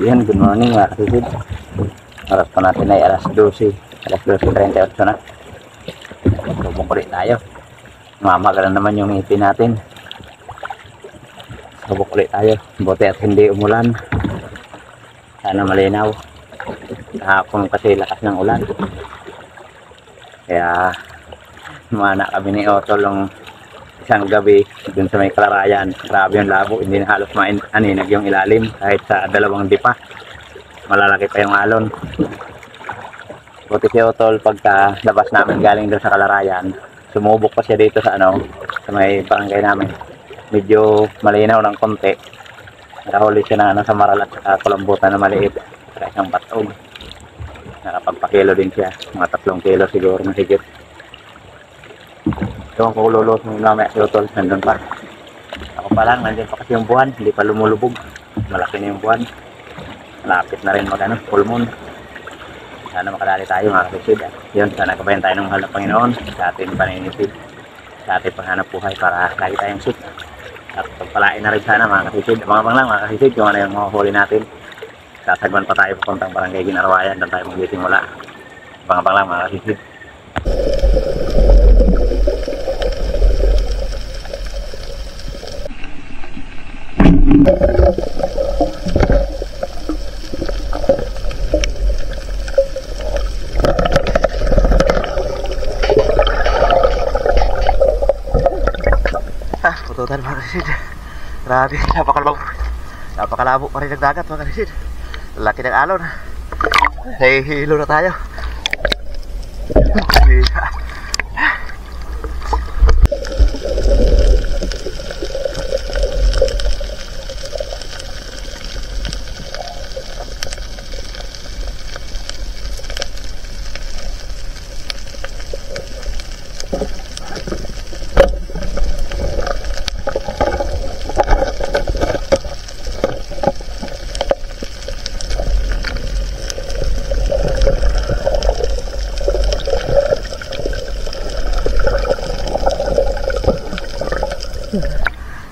Yan, good morning mga kasisid. Oras pa natin ay alas 12. Alas 12:38 na. Subok ulit tayo. Mamagalan naman yung ngipin natin. Subok ulit tayo. Buti at hindi umulan. Sana malinaw. Kahapon kasi lakas ng ulan. Kaya mana kami ni Otol yung isang gabi dun sa may Kalarayan. Grabe yung labo, hindi na halos maaninag yung ilalim kahit sa dalawang dipa. Malalaki pa yung alon. Buti si Otol pagka labas namin galing dun sa Kalarayan, sumubok pa siya dito sa sa may barangay namin. Medyo malinaw ng konti. Nakahuli siya na sa maral at kulambutan na maliit. Kaya isang patog. Nakapagpakilo din siya. Mga 3 kilo siguro na higit. Ewan ko lulos mo mamaya si Otol, nandun pa. Ako pa lang, nandun pa kasi yung buwan, hindi pa lumulubog. Malaki na yung buwan. Malapit na rin full moon. Sana makadali tayo mga kasisid. Yun, sana kabayan tayo ng mahal na Panginoon sa ating paninisid, sa ating panghanap buhay para lagi tayong sit. At pagpalain na rin sana mga kasisid. Abang-abang lang mga kasisid, kung ano yung makahuli natin. Sasagwan pa tayo papuntang barangay Ginarawayan, doon tayo magsisimula. Abang-abang lang mga kasisid. Pututan mga kasisid. Grabe, napakalabo pa rin ng dagat mga kasisid. Laki ng alon. Hilo na tayo.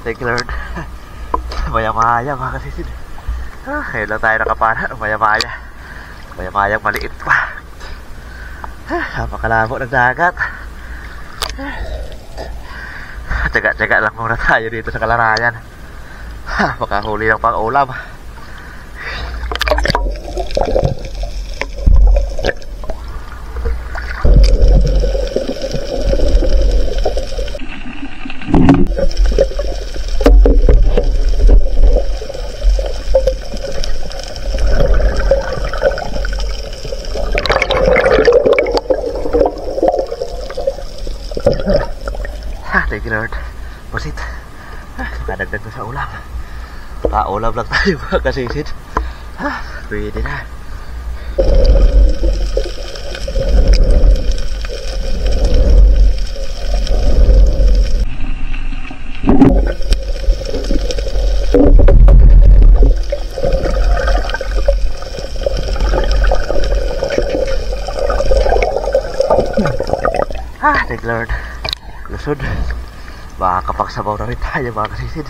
Thank you Lord. Maya-maya mga kasisid. Ngayon lang tayo nakapana. Maya-maya. Maya-mayang maliit pa. Napakalabo ng dagat. Tsaga-tsaga lang muna tayo dito sa Kalarayan. Makahuli ng pang-ulam. Thank you Lord. Pusit. Nakadagdag na sa ulam. Paulam lang tayo mga kasisid. Pwede na. Thank you Lord. Lusod. Baka pagsabaw na rin tayo mga kasisid.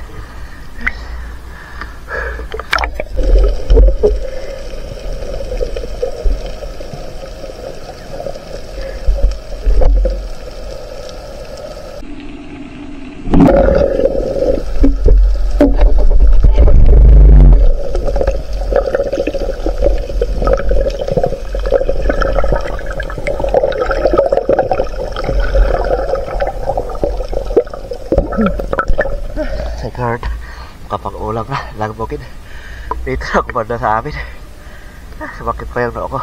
Second, kapag-ulam na, langbukid. Dito na kumanda sa amin. Sumakit pa yung noo ko.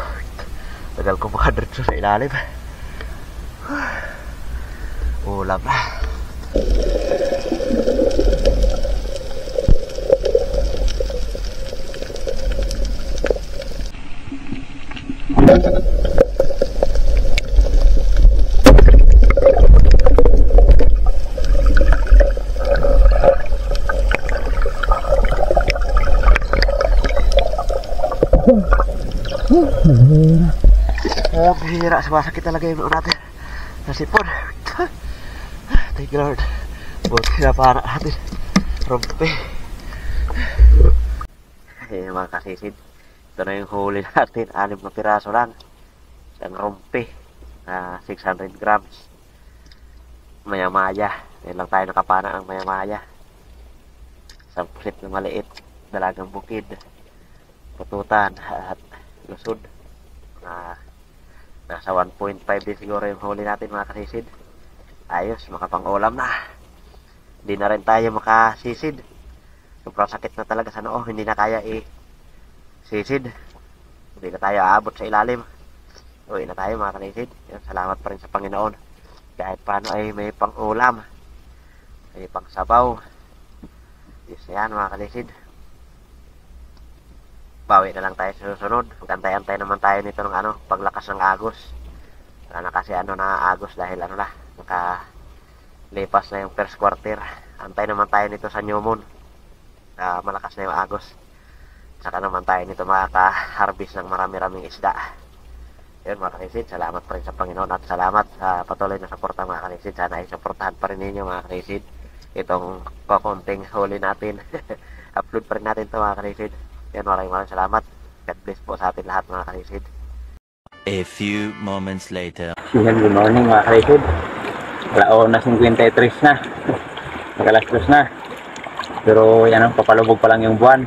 Tagal ko makadritso sa ilalim. Ulam na. Bihira, sumasakit talaga yung ulo natin sa sipon. Thank you Lord. Buti na para natin rumpi. Mga kasisid, ito na yung huli natin. 6 na piraso lang. Isang rumpi na 600 grams. Maya-maya. Ngayon lang tayo nakapana ang maya-maya. Isang pusit na maliit. Dalagang bukid. Pututan at lusod. Nasa 1.5 din siguro yung huli natin mga kasisid. Ayos, makapang-ulam na. Hindi na rin tayo makasisid. Sobrang sakit na talaga sa noo. Hindi na kaya sisid. Hindi na tayo aabot sa ilalim. Uwi na tayo mga kasisid. Yan, salamat pa rin sa Panginoon. Kahit paano ay may pang-ulam. May pang-sabaw. Yes, yan mga kasisid. Bawi na lang tayo sa susunod. Magantay-antay naman tayo nito ng paglakas ng agos. Wala na kasi na agos dahil nakalipas na yung first quarter. Antay naman tayo nito sa new moon. Malakas na yung agos. Saka naman tayo nito makaka-harvest ng marami-raming isda. Yun mga kanisid, salamat pa rin sa Panginoon at salamat sa patuloy na suporta mga kanisid. Sana ay suportahan pa rin ninyo mga kanisid. Itong kakunting huli natin. Upload pa rin natin ito mga kanisid. Yan, maraming salamat. God bless po sa atin lahat mga kanisid. A few moments later. Yan, good morning mga kaisid. Alaon na 53 na. Nakalastos na. Pero yan, papalubog pa lang yung buwan.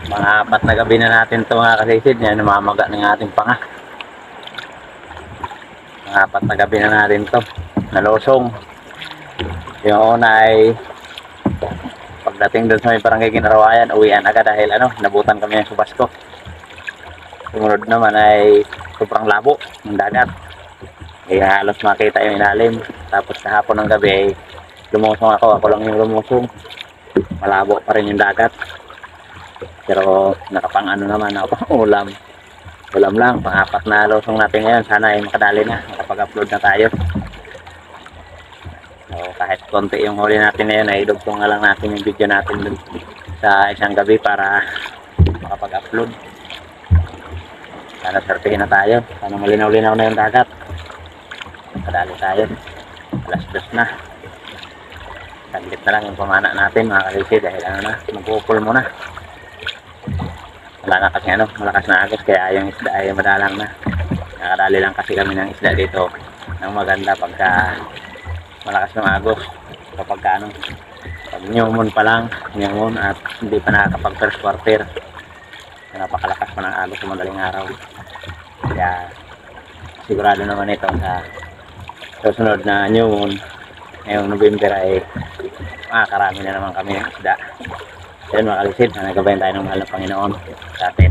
Mga 4 na gabi na natin ito mga kaisid. Yan, namamaga ng ating panga. Mga 4 na gabi na natin ito. Nalosong. Yung una ay pagdating doon sa may barangay Ginarawayan, uwian agad dahil nabutan kami ng subas ko. Sumunod naman ay sobrang labo ng dagat. Halos makita yung ilalim. Tapos kahapon ng gabi ay lumusong ako lang yung lumusong. Malabo pa rin yung dagat. Pero nakapang naman ako pang ulam. Ulam lang, pang-4 na lusong natin ngayon. Sana ay makadali na, makapag-upload na tayo. So, kahit konti yung huli natin ngayon ay idugtong na lang natin yung video natin dun sa isang gabi para makapag-upload. Sana sertihin na tayo. Sana malinaw-linaw na yung dagat. Kadali tayo. Alas 2 na. Saglit na lang yung pamana natin mga kalisi dahil magpupul muna. Wala na kasi malakas na agos kaya yung isda ay madalang na. Nakadali lang kasi kami ng isda dito ng maganda pagka malakas ng agos. Kapag pag new moon pa lang, new moon at hindi pa nakakapag first quarter. Napakalakas pa ng agos sa madaling araw. Kaya sigurado naman ito sa susunod na new moon ngayong November ay makakarami na naman kami ng isda. Yan mga kalisid, nagabayan tayo ng mahal ng Panginoon sa atin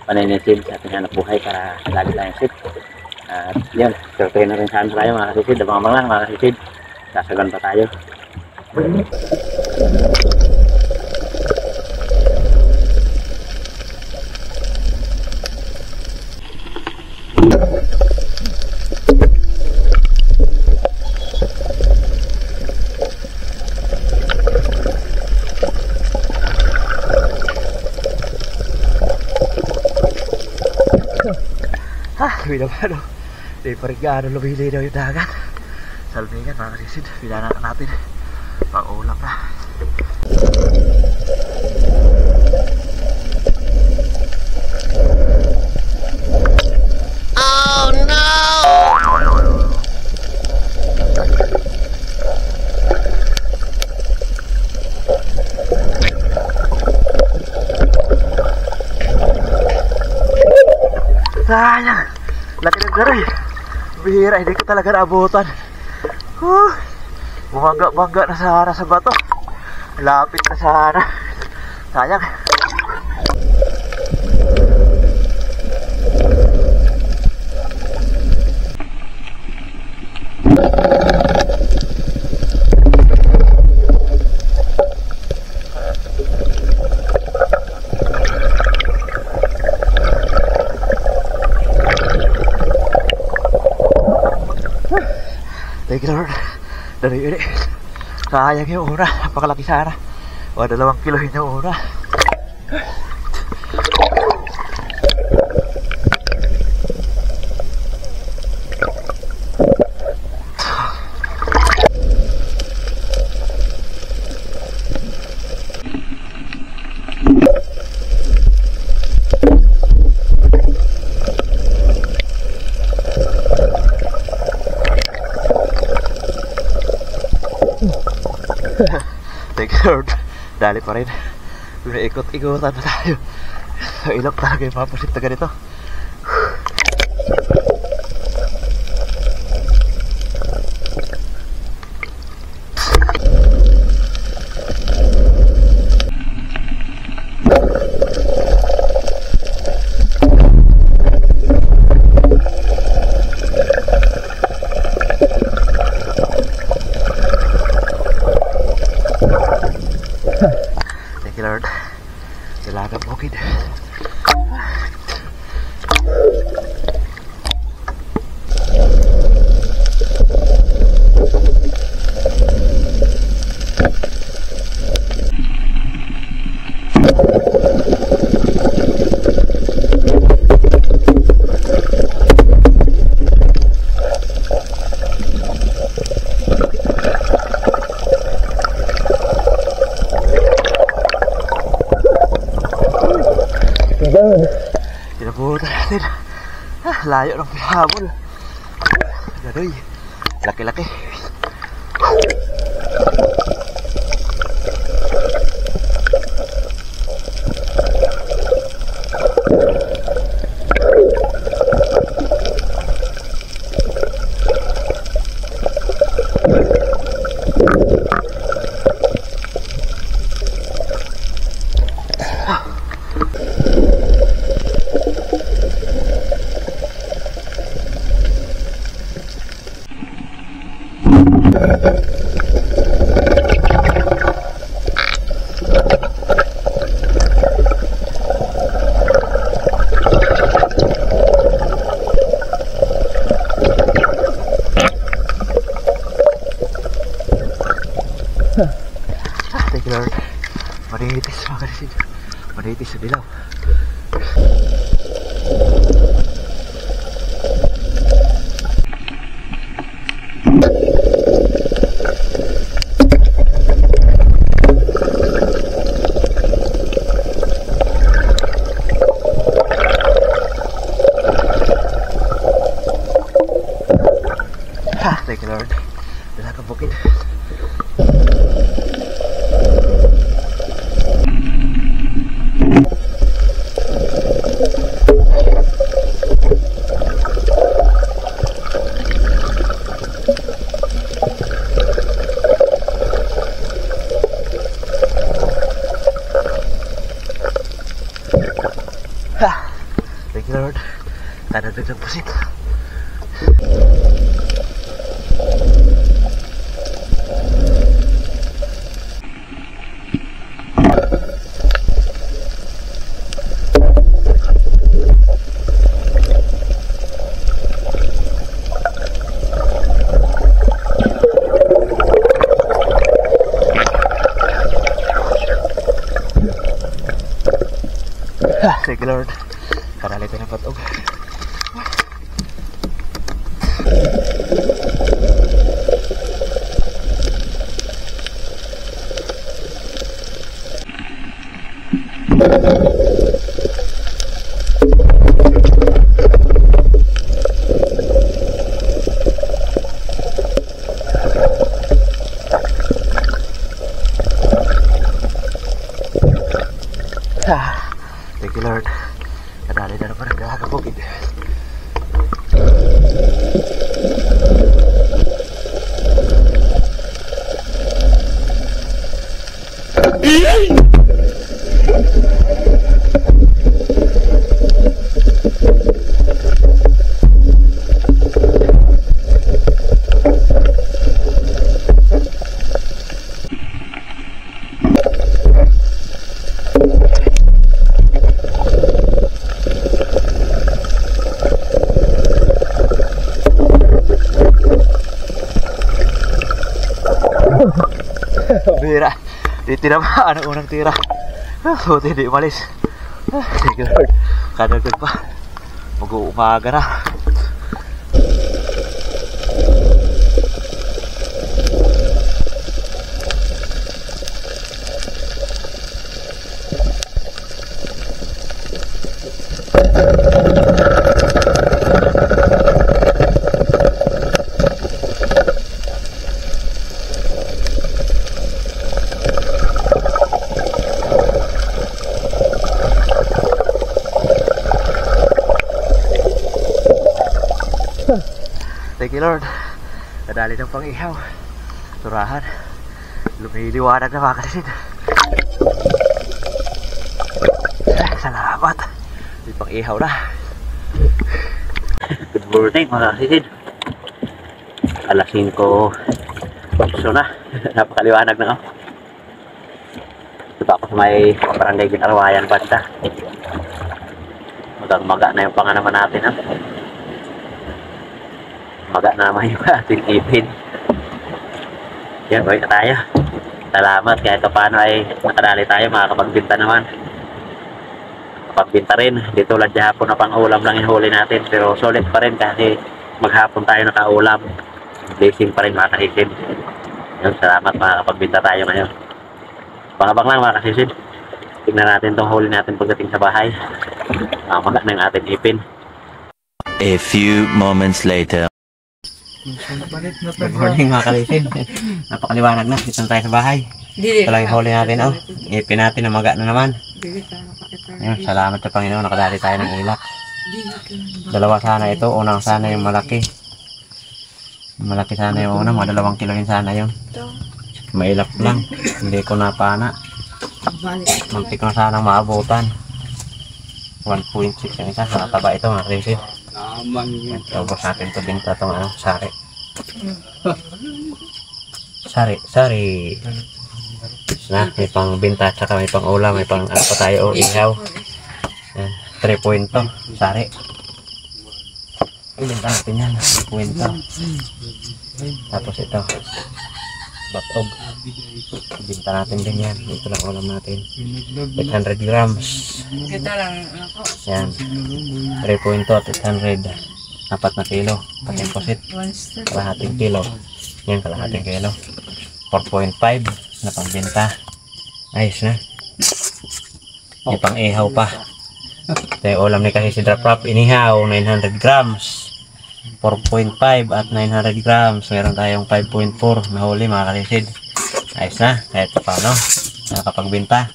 paninisid sa ating hanap buhay para lagi tayong sit. At yan, survey na rin saan tayo mga kalisid, abang-abang lang mga kalisid, sasagan pa tayo. Sabi naman di pa rin gano'n lumilinaw yung dagat. Salmingan mga kasisid, pinana natin pang ulam na. Oh no! Sayang! Laki ng garay. Bihira, hindi ko talaga naabutan. Bumangga-bangga na sana sa bato. Lapit na sana. Sayang. Thank you, Lord. Dari ini. Sayang yung ura. Napakalaki sana. O, 2 kilo yung ura. Thank you, Lord. Dali pa rin. Ikot-ikotan na tayo. Sa ilok talaga yung mapasit na ganito. Thank you, Lord. Dalagang bukid. Tinabutan natin. Layo ng pinahabol. Gadoy. Laki-laki. Thank you, Lord. Manitis mga kalisid. Manitis sa dilaw. Thank you, Lord. Dalagang bukid. Thank you, Lord. Kadagdag ng pusit. Thank you, Lord. Karali tayo ng patog. Thank you, Lord. Kadali na naman ang gagabukid. Bira. Di tinamaan ang unang tira. Buti di umalis. Thank you Lord. Kadagdag pa. Mag-uumaga na. Thank you Lord. Nadali ng pang-ihaw. Turahan. Lumiliwanag na mga kalisid. Salamat. May pang-ihaw na. Good morning mga kasisid. Alas 5 so na. Napakaliwanag na ako. Ito ako sa may barangay Ginarwayan banda. Magang-maga na yung panganaman natin ha. Maga naman yung ating ipin. Yan, buhay na tayo. Salamat kahit paano ay nakadali tayo, makakapagbinta naman. Makapagbinta rin. Di tulad hapon na pang ulam lang yung huli natin. Pero solid pa rin kasi maghapon tayo nakaulam. Blessing pa rin mga kasisid. Yan, salamat, makakapagbinta tayo ngayon. Pangabang lang mga kasisid. Tignan natin itong huli natin pagdating sa bahay. Maga na yung ating ipin. A few moments later. Good morning mga kalisid. Napakaliwanag na. Dito na tayo sa bahay. Ito lang yung huli natin. Oh. Ipin natin na maga na naman. Ayun, salamat sa Panginoon. Nakadali tayo ng ilak. Dalawa sana ito. Unang sana yung malaki. Malaki sana yung una. Mga 2 kilo yun sana yun. Mailap lang. Hindi ko napana. Mantik na sana maabutan. 1.6 yung isa. Nakataba ito mga kalisid. Ubos natin ito binta itong sari. Sari. Na, may pang binta at saka may pang ulam, may pang pa tayo o ihaw. Yan, 3 point to, sari. Ibinta natin yan, 3 point to. Tapos ito, batog. Ibinta natin din yan. Ito lang ulam natin. 800 grams. Ito lang ako. Yan. 3.2 at 800. 4 na kilo. Pati posit. Kalahating kilo. Yan, kalahating kilo. 4.5 na pangbenta. Ayos na. May pang ihaw pa. Ito yung ulam ni kasi si Draprap. Inihaw, 900 grams. 4.5 at 900 grams. Meron tayong 5.4 na huli mga kalisid. Ayos na. Kahit paano. Nakapagbenta.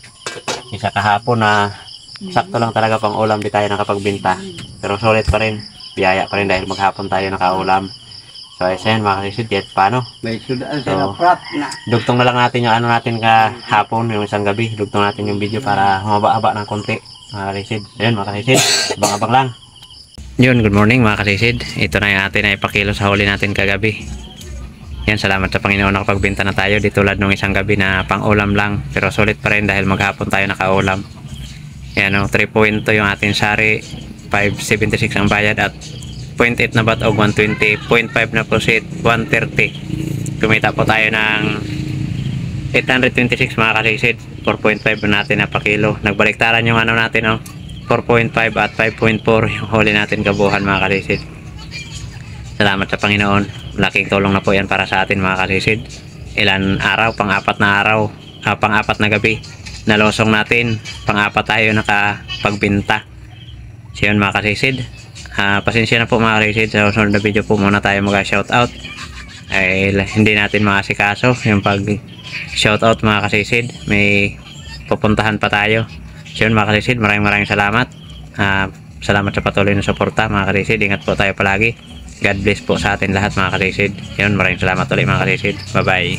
Isa kahapon na sakto lang talaga pang ulam di tayo nakapagbenta. Pero solid pa rin. Biyaya pa rin dahil maghapon tayo nakaulam. So ayos yan mga kalisid. Kahit paano. So, dugtong na lang natin yung ano natin kahapon. Yung isang gabi. Dugtong natin yung video para humaba-haba ng konti. Mga kalisid. Ayun mga kalisid. Abang-abang lang. Yun, good morning mga kalisid. Ito na yung atin na ipakilo sa huli natin kagabi. Yan, salamat sa Panginoon nakapagbenta na tayo. Di tulad nung isang gabi na pang ulam lang. Pero sulit pa rin dahil maghapon tayo nakaulam. Yan o, 3 point yung ating sari. 576 ang bayad at 0.8 na batog 120. 0.5 na proceed 130. Kumita po tayo ng 826 mga kalisid. 4.5 natin na pakilo. Nagbaliktaran yung ano natin o. 4.5 at 5.4 yung huli natin kabuhan mga kalisid. Salamat sa Panginoon. Laking tulong na po yan para sa atin mga kalisid. Ilan araw, pang-4 na araw, pang-4 na gabi nalosong natin, pang-4 tayo nakapagbinta. So yun mga kalisid. Pasensya na po mga kalisid. Sa sunod na video po muna tayo mag-shoutout. Ay hindi natin makasikaso yung pag-shoutout mga kalisid. May pupuntahan pa tayo. So yun mga kalisid, maraming salamat. Salamat sa patuloy na suporta mga kalisid. Ingat po tayo palagi. God bless po sa atin lahat mga kalisid. Yun, maraming salamat ulit mga kalisid. Bye bye.